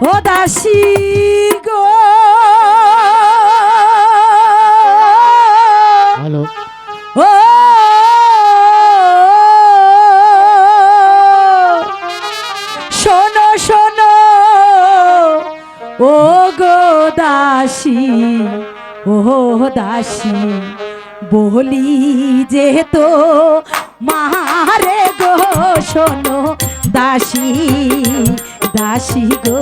ও দাসী গো হ্যালো ও শোনো শোনো ও গো দাসী ও দাসী বলি যে তো মারে গো শোনো দাসী দাসী গো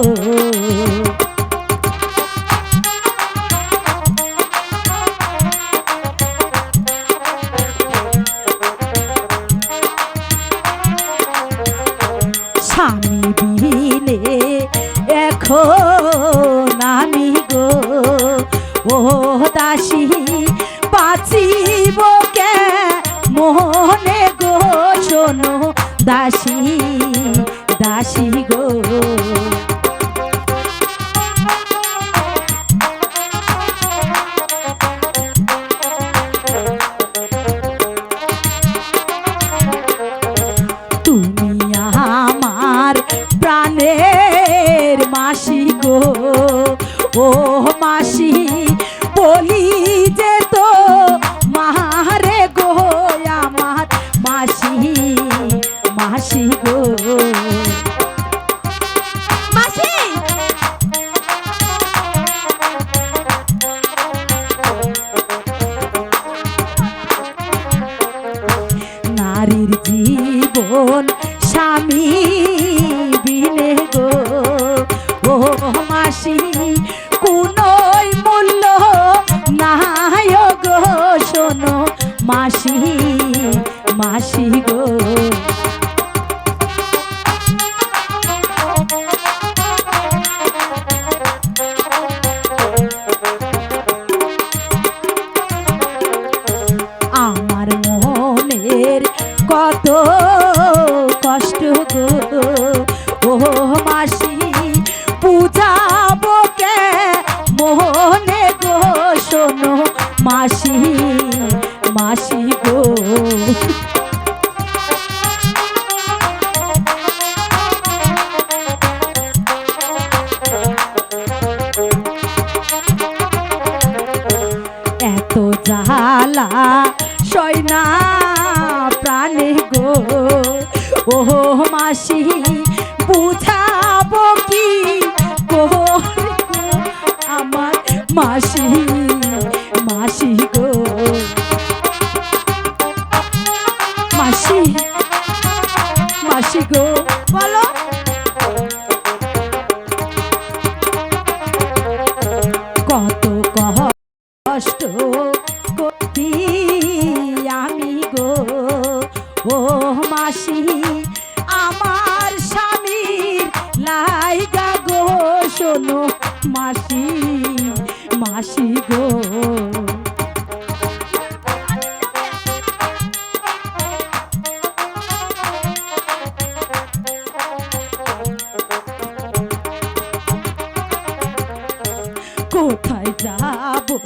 স্বামী বিনে এখন আমি গো ও দাসী বাঁচিব কে মোহনে গো শোনো দাসী দাসী গো তুমি আমার প্রাণের মাসি গো ও মাসি বলি যে তো মারে গো আমার মাসি মাসি গো মাসি নারীর জীবন স্বামী বিনে গো ও মাসি কোনই মূল্য নাই গো শোনো মাসি মাসি গো আমার মনের কত কষ্ট গো ও মাসি বুঝাবো কে মোহনে গো শোনো মাসি মাসি গো এত জ্বালা সয়না প্রাণে গো ও মাসি বুঝাবো কি গো আমার মাসি মাসি গো মাসি মাসি গো বলো কত কষ্ট করি আমি গো ও মাসি আমার স্বামীর লাইগা গো শোনো মাসি মাসি গো কোথায় যাবো